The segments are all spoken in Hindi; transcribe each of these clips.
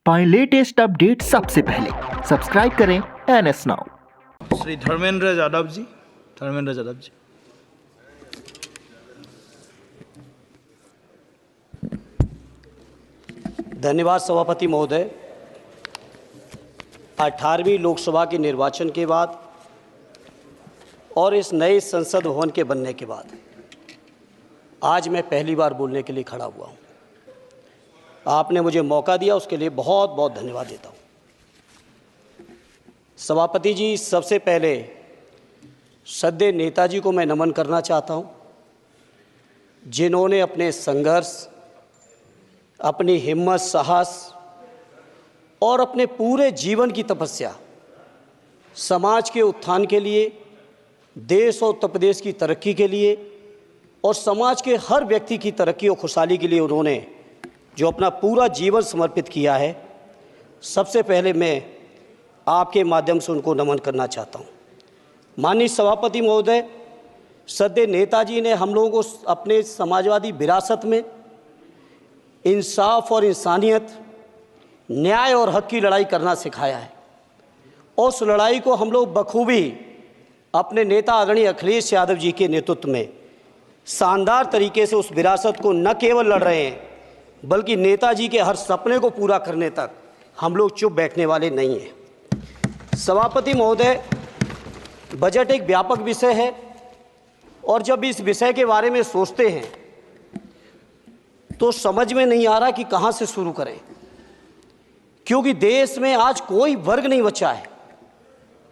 पाएं लेटेस्ट अपडेट सबसे पहले। सब्सक्राइब करें NS नाउ। श्री धर्मेंद्र यादव जी। धन्यवाद सभापति महोदय। 18वीं लोकसभा के निर्वाचन के बाद और इस नए संसद भवन के बनने के बाद आज मैं पहली बार बोलने के लिए खड़ा हुआ हूं। आपने मुझे मौका दिया, उसके लिए बहुत बहुत धन्यवाद देता हूं। सभापति जी, सबसे पहले श्रद्धेय नेताजी को मैं नमन करना चाहता हूं, जिन्होंने अपने संघर्ष, अपनी हिम्मत, साहस और अपने पूरे जीवन की तपस्या समाज के उत्थान के लिए, देश और उत्तर प्रदेश की तरक्की के लिए और समाज के हर व्यक्ति की तरक्की और खुशहाली के लिए उन्होंने जो अपना पूरा जीवन समर्पित किया है, सबसे पहले मैं आपके माध्यम से उनको नमन करना चाहता हूँ। माननीय सभापति महोदय, श्रद्धेय नेताजी ने हम लोगों को अपने समाजवादी विरासत में इंसाफ और इंसानियत, न्याय और हक की लड़ाई करना सिखाया है। उस लड़ाई को हम लोग बखूबी अपने नेता आदरणीय अखिलेश यादव जी के नेतृत्व में शानदार तरीके से उस विरासत को न केवल लड़ रहे हैं, बल्कि नेताजी के हर सपने को पूरा करने तक हम लोग चुप बैठने वाले नहीं हैं। सभापति महोदय, बजट एक व्यापक विषय है और जब इस विषय के बारे में सोचते हैं तो समझ में नहीं आ रहा कि कहाँ से शुरू करें, क्योंकि देश में आज कोई वर्ग नहीं बचा है।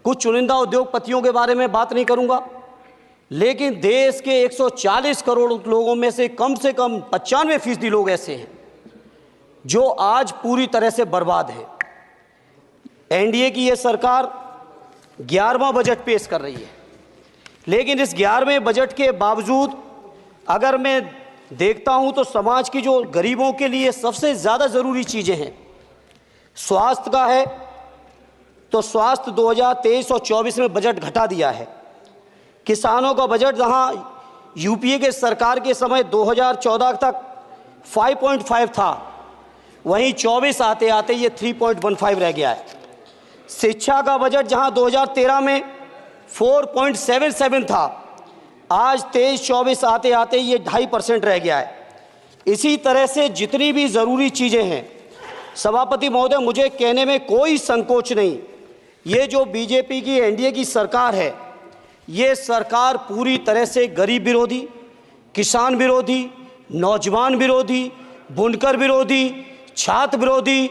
कुछ चुनिंदा उद्योगपतियों के बारे में बात नहीं करूंगा, लेकिन देश के 140 करोड़ लोगों में से कम 95% लोग ऐसे हैं जो आज पूरी तरह से बर्बाद हैं। एनडीए की ये सरकार 11वां बजट पेश कर रही है, लेकिन इस 11वें बजट के बावजूद अगर मैं देखता हूं तो समाज की जो गरीबों के लिए सबसे ज़्यादा ज़रूरी चीज़ें हैं, स्वास्थ्य का है तो स्वास्थ्य 2023 और 24 में बजट घटा दिया है। किसानों का बजट जहां यूपीए के सरकार के समय 2014 तक 5.5 था, वहीं 24 आते आते ये 3.15 रह गया है। शिक्षा का बजट जहां 2013 में 4.77 था, आज 23-24 आते आते ये 2.5% रह गया है। इसी तरह से जितनी भी ज़रूरी चीज़ें हैं, सभापति महोदय, मुझे कहने में कोई संकोच नहीं, ये जो बीजेपी की एनडीए की सरकार है, ये सरकार पूरी तरह से गरीब विरोधी, किसान विरोधी, नौजवान विरोधी, बुनकर विरोधी, छात्र विरोधी,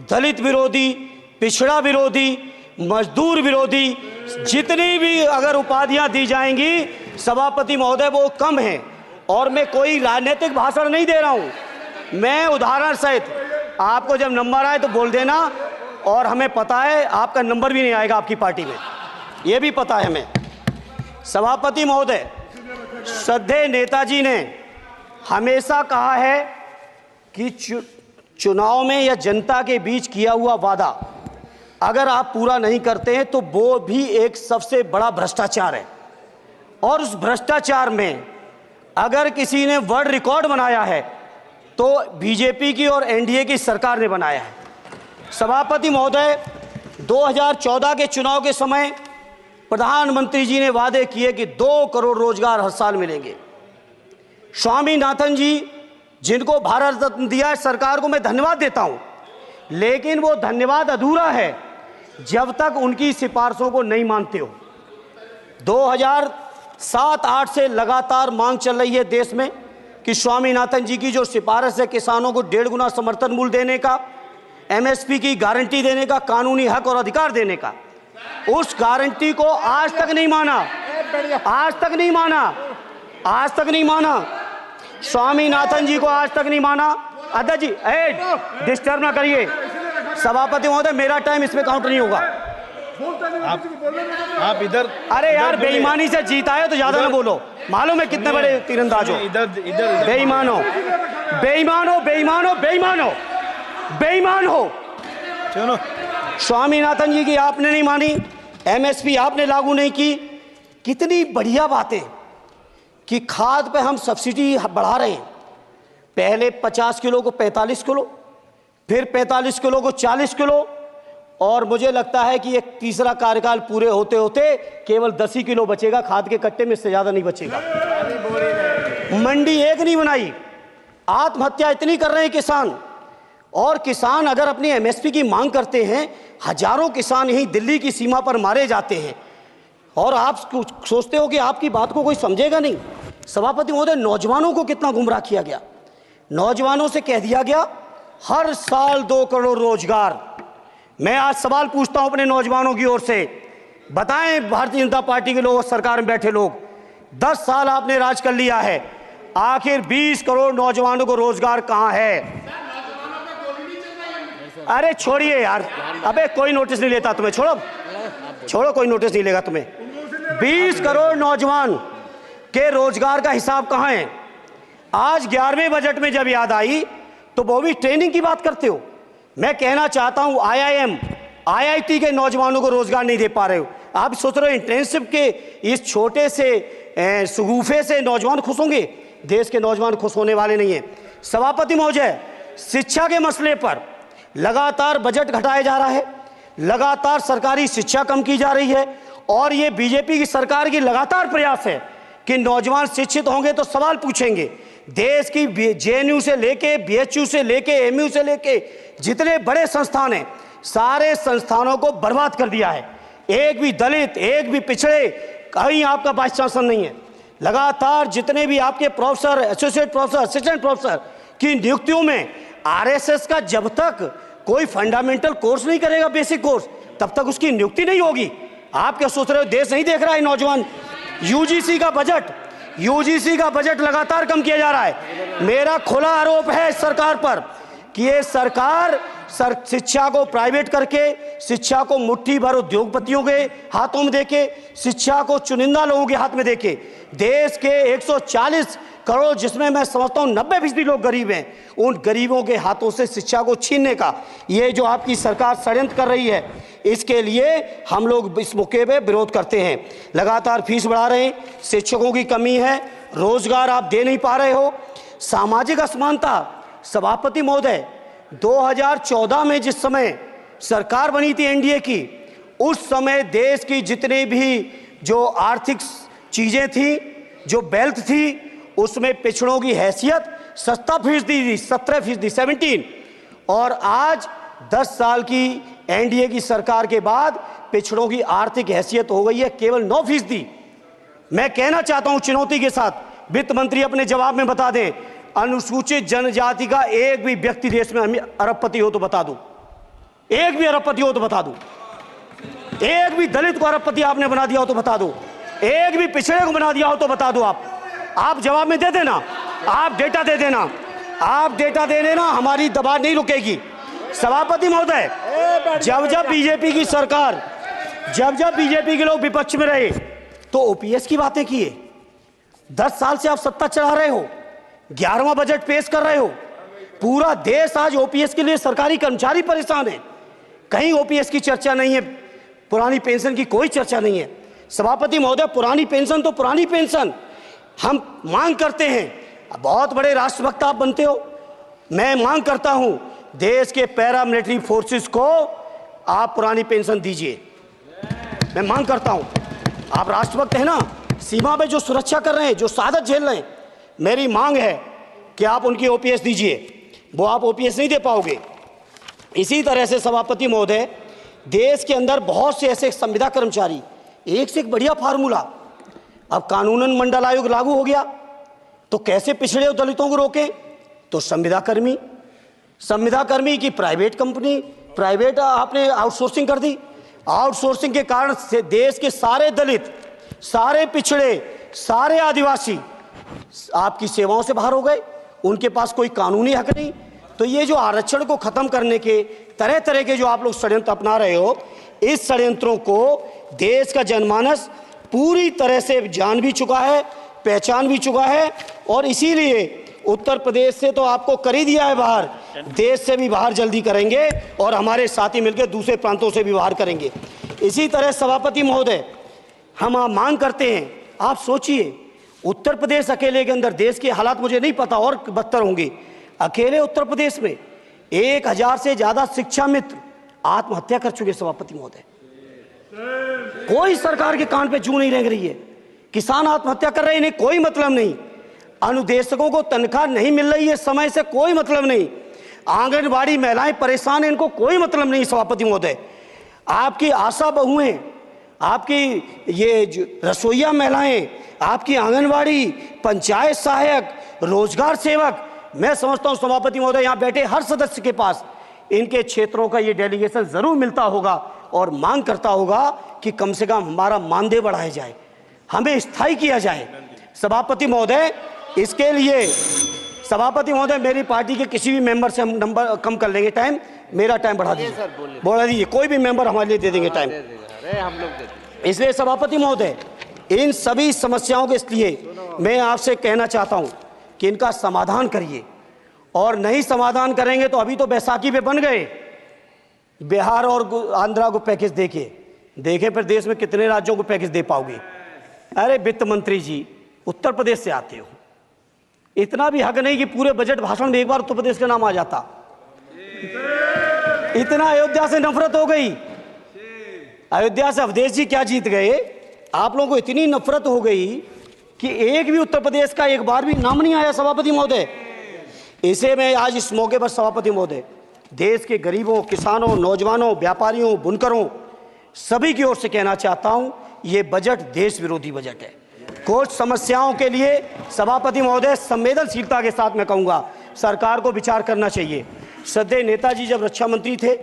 दलित विरोधी, पिछड़ा विरोधी, मजदूर विरोधी, जितनी भी अगर उपाधियां दी जाएंगी सभापति महोदय वो कम हैं। और मैं कोई राजनीतिक भाषण नहीं दे रहा हूं, मैं उदाहरण सहित आपको जब नंबर आए तो बोल देना, और हमें पता है आपका नंबर भी नहीं आएगा आपकी पार्टी में, ये भी पता है हमें। सभापति महोदय, श्रद्धेय नेताजी ने हमेशा कहा है कि चुनाव में या जनता के बीच किया हुआ वादा अगर आप पूरा नहीं करते हैं तो वो भी एक सबसे बड़ा भ्रष्टाचार है, और उस भ्रष्टाचार में अगर किसी ने वर्ल्ड रिकॉर्ड बनाया है तो बीजेपी की और एनडीए की सरकार ने बनाया है। सभापति महोदय, 2014 के चुनाव के समय प्रधानमंत्री जी ने वादे किए कि 2 करोड़ रोजगार हर साल मिलेंगे। स्वामीनाथन जी, जिनको भारत रत्न दिया है सरकार को मैं धन्यवाद देता हूं, लेकिन वो धन्यवाद अधूरा है जब तक उनकी सिफारिशों को नहीं मानते हो। 2007-8 से लगातार मांग चल रही है देश में कि स्वामीनाथन जी की जो सिफारिश है किसानों को 1.5 गुना समर्थन मूल्य देने का, एमएसपी की गारंटी देने का, कानूनी हक और अधिकार देने का, उस गारंटी को आज तक नहीं माना, आज तक नहीं माना स्वामीनाथन जी को आज तक नहीं माना। अध्यक्ष जी, डिस्टर्ब ना करिए। सभापति महोदय, मेरा टाइम इसमें काउंट नहीं होगा। आप इधर, अरे यार, बेईमानी से जीता है तो ज्यादा ना बोलो, मालूम है कितने बड़े तीरंदाज हो। बेईमान हो। चलो, स्वामीनाथन जी की आपने नहीं मानी, एमएसपी आपने लागू नहीं की। कितनी बढ़िया बातें कि खाद पे हम सब्सिडी बढ़ा रहे हैं, पहले 50 किलो को 45 किलो, फिर 45 किलो को 40 किलो, और मुझे लगता है कि एक तीसरा कार्यकाल पूरे होते होते केवल 10 ही किलो बचेगा खाद के कट्टे में, इससे ज़्यादा नहीं बचेगा। मंडी एक नहीं बनाई, आत्महत्या इतनी कर रहे हैं किसान। और किसान अगर अपनी एमएसपी की मांग करते हैं, हजारों किसान यहीं दिल्ली की सीमा पर मारे जाते हैं, और आप सोचते हो कि आपकी बात को कोई समझेगा नहीं। सभापति महोदय, नौजवानों को कितना गुमराह किया गया। नौजवानों से कह दिया गया हर साल 2 करोड़ रोजगार। मैं आज सवाल पूछता हूं अपने नौजवानों की ओर से, बताएं भारतीय जनता पार्टी के लोग, सरकार में बैठे लोग, 10 साल आपने राज कर लिया है, आखिर 20 करोड़ नौजवानों को रोजगार कहां है? अरे छोड़िए यार, अबे कोई नोटिस नहीं लेता तुम्हें, छोड़ो कोई नोटिस नहीं लेगा तुम्हें। 20 करोड़ नौजवान के रोजगार का हिसाब कहां है? आज 11वें बजट में जब याद आई तो वो भी ट्रेनिंग की बात करते हो। मैं कहना चाहता हूं IIM, IIT के नौजवानों को रोजगार नहीं दे पा रहे हो। आप सोच रहे हो इंटर्नशिप के इस छोटे से सुगूफे से नौजवान खुश होंगे? देश के नौजवान खुश होने वाले नहीं है। सभापति महोदय, शिक्षा के मसले पर लगातार बजट घटाया जा रहा है, लगातार सरकारी शिक्षा कम की जा रही है, और ये बीजेपी की सरकार की लगातार प्रयास है कि नौजवान शिक्षित होंगे तो सवाल पूछेंगे। देश की JNU से लेके BHU से लेके MU से लेके जितने बड़े संस्थान हैं, सारे संस्थानों को बर्बाद कर दिया है। एक भी दलित, एक भी पिछड़े, कहीं आपका वाइस चांसलर नहीं है। लगातार जितने भी आपके professor, associate professor, assistant professor की नियुक्तियों में RSS का जब तक कोई फंडामेंटल कोर्स नहीं करेगा, बेसिक कोर्स, तब तक उसकी नियुक्ति नहीं होगी। आप क्या सोच रहे हो देश नहीं देख रहा है नौजवान? UGC का बजट लगातार कम किया जा रहा है। मेरा खुला आरोप है इस सरकार पर कि ये सरकार शिक्षा को प्राइवेट करके, शिक्षा को मुट्ठी भर उद्योगपतियों के हाथों में देके, शिक्षा को चुनिंदा लोगों के हाथ में देके, देश के 140 करोड़, जिसमें मैं समझता हूं 90% लोग गरीब हैं, उन गरीबों के हाथों से शिक्षा को छीनने का ये जो आपकी सरकार षड्यंत्र कर रही है, इसके लिए हम लोग इस मौके पे विरोध करते हैं। लगातार फीस बढ़ा रहे हैं, शिक्षकों की कमी है, रोजगार आप दे नहीं पा रहे हो, सामाजिक असमानता। सभापति महोदय, 2014 में जिस समय सरकार बनी थी NDA की, उस समय देश की जितने भी जो आर्थिक चीजें थी, जो वेल्थ थी, उसमें पिछड़ों की हैसियत 17% थी, 17%, और आज 10 साल की NDA की सरकार के बाद पिछड़ों की आर्थिक हैसियत हो गई है केवल 9%। मैं कहना चाहता हूं चुनौती के साथ, वित्त मंत्री अपने जवाब में बता दें, अनुसूचित जनजाति का एक भी व्यक्ति देश में अरबपति हो तो बता दो, एक भी अरबपति हो तो बता दो, एक भी दलित को अरबपति आपने बना दिया हो तो बता दो, एक भी पिछड़े को बना दिया हो तो बता दो। आप जवाब में दे देना, आप डेटा दे देना, आप डेटा दे देना, हमारी दबाव नहीं रुकेगी। सभापति महोदय, जब बीजेपी की सरकार, जब बीजेपी के लोग विपक्ष में रहे तो OPS की बातें किए। 10 साल से आप सत्ता चढ़ा रहे हो, 11वां बजट पेश कर रहे हो, पूरा देश आज OPS के लिए, सरकारी कर्मचारी परेशान है, कहीं OPS की चर्चा नहीं है, पुरानी पेंशन की कोई चर्चा नहीं है। सभापति महोदय, पुरानी पेंशन तो पुरानी पेंशन, हम मांग करते हैं, बहुत बड़े राष्ट्रभक्त आप बनते हो, मैं मांग करता हूं देश के पैरामिलिट्री फोर्सेस को आप पुरानी पेंशन दीजिए। मैं मांग करता हूं, आप राष्ट्रभक्त हैं ना, सीमा पे जो सुरक्षा कर रहे हैं, जो शहादत झेल रहे हैं, मेरी मांग है कि आप उनकी OPS दीजिए। वो आप OPS नहीं दे पाओगे। इसी तरह से सभापति महोदय, देश के अंदर बहुत से ऐसे संविदा कर्मचारी, एक से एक बढ़िया फार्मूला, अब कानूनन मंडल आयोग लागू हो गया तो कैसे पिछड़े और दलितों को रोकें? तो संविदा कर्मी की प्राइवेट कंपनी, प्राइवेट आपने आउटसोर्सिंग कर दी। आउटसोर्सिंग के कारण से देश के सारे दलित, सारे पिछड़े, सारे आदिवासी आपकी सेवाओं से बाहर हो गए, उनके पास कोई कानूनी हक नहीं। तो ये जो आरक्षण को खत्म करने के तरह तरह के जो आप लोग षड्यंत्र अपना रहे हो, इस षड्यंत्रों को देश का जनमानस पूरी तरह से जान भी चुका है, पहचान भी चुका है, और इसीलिए उत्तर प्रदेश से तो आपको कर ही दिया है बाहर, देश से भी बाहर जल्दी करेंगे, और हमारे साथी मिलकर दूसरे प्रांतों से भी बाहर करेंगे। इसी तरह सभापति महोदय, हम मांग करते हैं, आप सोचिए, उत्तर प्रदेश अकेले के अंदर, देश के हालात मुझे नहीं पता और बदतर होंगे, अकेले उत्तर प्रदेश में 1000 से ज्यादा शिक्षा मित्र आत्महत्या कर चुके सभापति महोदय। कोई सरकार के कान पे जू नहीं रेंग रही है। किसान आत्महत्या कर रहे हैं, इन्हें कोई मतलब नहीं। अनुदेशकों को तनख्वाह नहीं मिल रही है समय से, कोई मतलब नहीं। आंगनबाड़ी महिलाएं परेशान हैं, इनको कोई मतलब नहीं सभापति महोदय। आपकी आशा बहुएं, आपकी ये रसोईया महिलाएं, आपकी आंगनबाड़ी, पंचायत सहायक, रोजगार सेवक, मैं समझता हूं सभापति महोदय यहां बैठे हर सदस्य के पास इनके क्षेत्रों का ये डेलीगेशन जरूर मिलता होगा और मांग करता होगा कि कम से कम हमारा मानदेय बढ़ाया जाए, हमें स्थायी किया जाए। सभापति महोदय, इसके लिए सभापति महोदय मेरी पार्टी के किसी भी मेंबर से हम नंबर कम कर लेंगे, टाइम, मेरा टाइम बढ़ा दीजिए, बढ़ा दीजिए, कोई भी मेंबर हमारे लिए दे देंगे टाइम। इसलिए सभापति महोदय, इन सभी समस्याओं के इसलिए मैं आपसे कहना चाहता हूं कि इनका समाधान करिए, और नहीं समाधान करेंगे तो अभी तो बैसाखी पे बन गए, बिहार और आंध्रा को पैकेज देखे फिर देश में कितने राज्यों को पैकेज दे पाओगे। अरे वित्त मंत्री जी, उत्तर प्रदेश से आते हो, इतना भी हक नहीं कि पूरे बजट भाषण में एक बार उत्तर प्रदेश का नाम आ जाता। इतना अयोध्या से नफरत हो गई, अयोध्या से अवधेश जी क्या जीत गए, आप लोगों को इतनी नफरत हो गई कि एक भी उत्तर प्रदेश का एक बार भी नाम नहीं आया सभापति महोदय। इसे मैं आज इस मौके पर सभापति महोदय देश के गरीबों, किसानों, नौजवानों, व्यापारियों, बुनकरों सभी की ओर से कहना चाहता हूं, ये बजट देश विरोधी बजट है। कुछ समस्याओं के लिए सभापति महोदय संवेदनशीलता के साथ मैं कहूंगा सरकार को विचार करना चाहिए। श्रद्धेय नेताजी जब रक्षा मंत्री थे,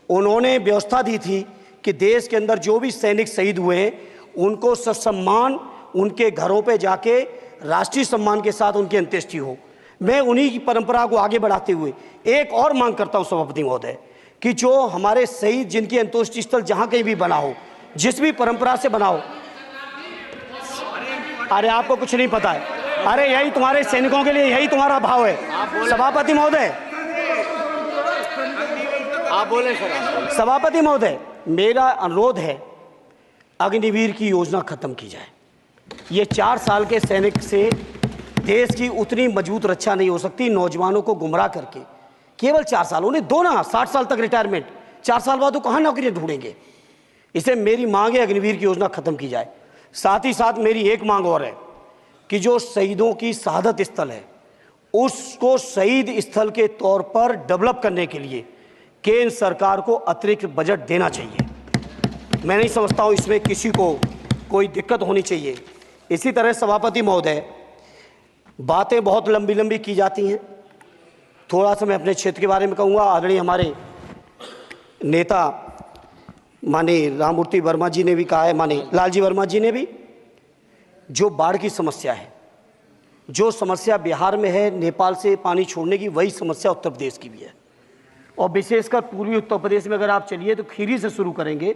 उन्होंने व्यवस्था दी थी कि देश के अंदर जो भी सैनिक शहीद हुए हैं उनको ससम्मान उनके घरों पे जाके राष्ट्रीय सम्मान के साथ उनकी अंत्येष्टि हो। मैं उन्हीं की परंपरा को आगे बढ़ाते हुए एक और मांग करता हूं सभापति महोदय कि जो हमारे शहीद जिनकी अंत्येष्टि स्थल जहां कहीं भी बना हो, जिस भी परंपरा से बना हो, अरे आपको कुछ नहीं पता है, अरे यही तुम्हारे सैनिकों के लिए यही तुम्हारा भाव है। सभापति महोदय, आप बोले सर। सभापति महोदय, मेरा अनुरोध है अग्निवीर की योजना खत्म की जाए। ये 4 साल के सैनिक से देश की उतनी मजबूत रक्षा नहीं हो सकती। नौजवानों को गुमराह करके केवल 4 साल, उन्हें दो ना 60 साल तक रिटायरमेंट, 4 साल बाद वो कहाँ नौकरियां ढूंढेंगे। इसे मेरी मांग है अग्निवीर की योजना खत्म की जाए। साथ ही साथ मेरी एक मांग और है कि जो शहीदों की शहादत स्थल है उसको शहीद स्थल के तौर पर डेवलप करने के लिए केंद्र सरकार को अतिरिक्त बजट देना चाहिए। मैं नहीं समझता हूं इसमें किसी को कोई दिक्कत होनी चाहिए। इसी तरह सभापति महोदय, बातें बहुत लंबी लंबी की जाती हैं, थोड़ा सा मैं अपने क्षेत्र के बारे में कहूँगा। आदरणीय हमारे नेता माननीय राममूर्ति वर्मा जी ने भी कहा है, माननीय लालजी वर्मा जी ने भी, जो बाढ़ की समस्या है, जो समस्या बिहार में है नेपाल से पानी छोड़ने की, वही समस्या उत्तर प्रदेश की भी है। और विशेषकर पूर्वी उत्तर प्रदेश में अगर आप चलिए तो खीरी से शुरू करेंगे,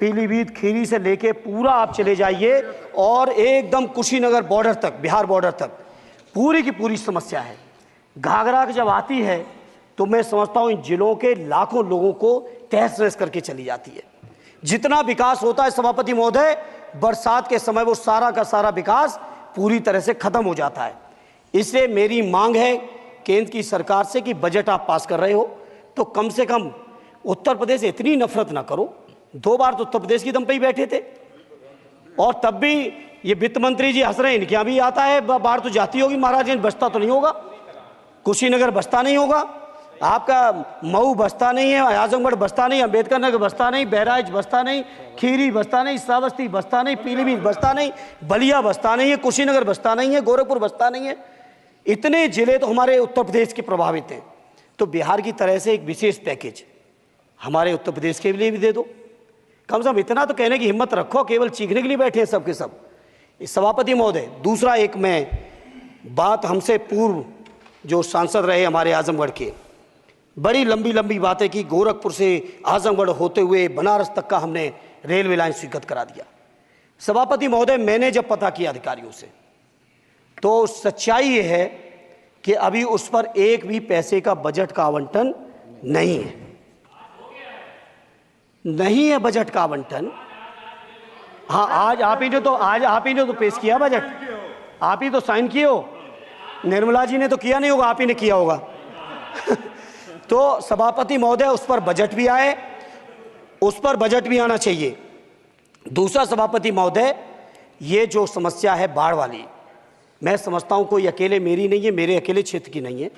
पीलीभीत खीरी से लेके पूरा आप चले जाइए और एकदम कुशीनगर बॉर्डर तक, बिहार बॉर्डर तक पूरी की पूरी समस्या है। घाघरा जब आती है तो मैं समझता हूँ इन जिलों के लाखों लोगों को तहस नहस करके चली जाती है। जितना विकास होता है सभापति महोदय, बरसात के समय वो सारा का सारा विकास पूरी तरह से खत्म हो जाता है। इसलिए मेरी मांग है केंद्र की सरकार से कि बजट आप पास कर रहे हो तो कम से कम उत्तर प्रदेश से इतनी नफरत ना करो। 2 बार तो उत्तर प्रदेश की दम पे ही बैठे थे और तब भी ये वित्त मंत्री जी हंस रहे हैं, इनके यहाँ भी आता है बाढ़ तो जाती होगी, महाराजगंज बसता तो नहीं होगा, कुशीनगर बसता नहीं होगा, आपका मऊ बसता नहीं है, आजमगढ़ बसता नहीं, अम्बेडकर नगर बसता नहीं, बहराइच बसता नहीं, खीरी बसता नहीं, श्रावस्ती बसता नहीं, पीलीभीत बसता नहीं, बलिया बसता नहीं है, कुशीनगर बसता नहीं है, गोरखपुर बसता नहीं है। इतने जिले तो हमारे उत्तर प्रदेश के प्रभावित हैं। तो बिहार की तरह से एक विशेष पैकेज हमारे उत्तर प्रदेश के लिए भी दे दो। कम से कम इतना तो कहने की हिम्मत रखो, केवल चीखने के लिए बैठे हैं सब के सब। सभापति महोदय, दूसरा एक मैं बात, हमसे पूर्व जो सांसद रहे हमारे आजमगढ़ के, बड़ी लंबी लंबी बातें की। गोरखपुर से आजमगढ़ होते हुए बनारस तक का हमने रेलवे लाइन स्वीकृत करा दिया। सभापति महोदय, मैंने जब पता किया अधिकारियों से तो सच्चाई ये है कि अभी उस पर एक भी पैसे का बजट का आवंटन नहीं है, नहीं है बजट का आवंटन। हाँ, आज आप ही ने तो पेश किया बजट, आप ही तो साइन किए हो। निर्मला जी ने तो किया नहीं होगा, आप ही ने किया होगा। तो सभापति महोदय उस पर बजट भी आए, उस पर बजट भी आना चाहिए। दूसरा सभापति महोदय, ये जो समस्या है बाढ़ वाली, मैं समझता हूँ कोई अकेले मेरी नहीं है, मेरे अकेले क्षेत्र की नहीं है।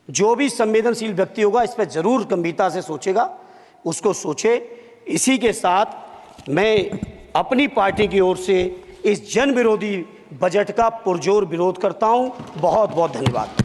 जो भी संवेदनशील व्यक्ति होगा इस पर जरूर गंभीरता से सोचेगा, उसको सोचे। इसी के साथ मैं अपनी पार्टी की ओर से इस जन विरोधी बजट का पुरजोर विरोध करता हूँ। बहुत बहुत धन्यवाद।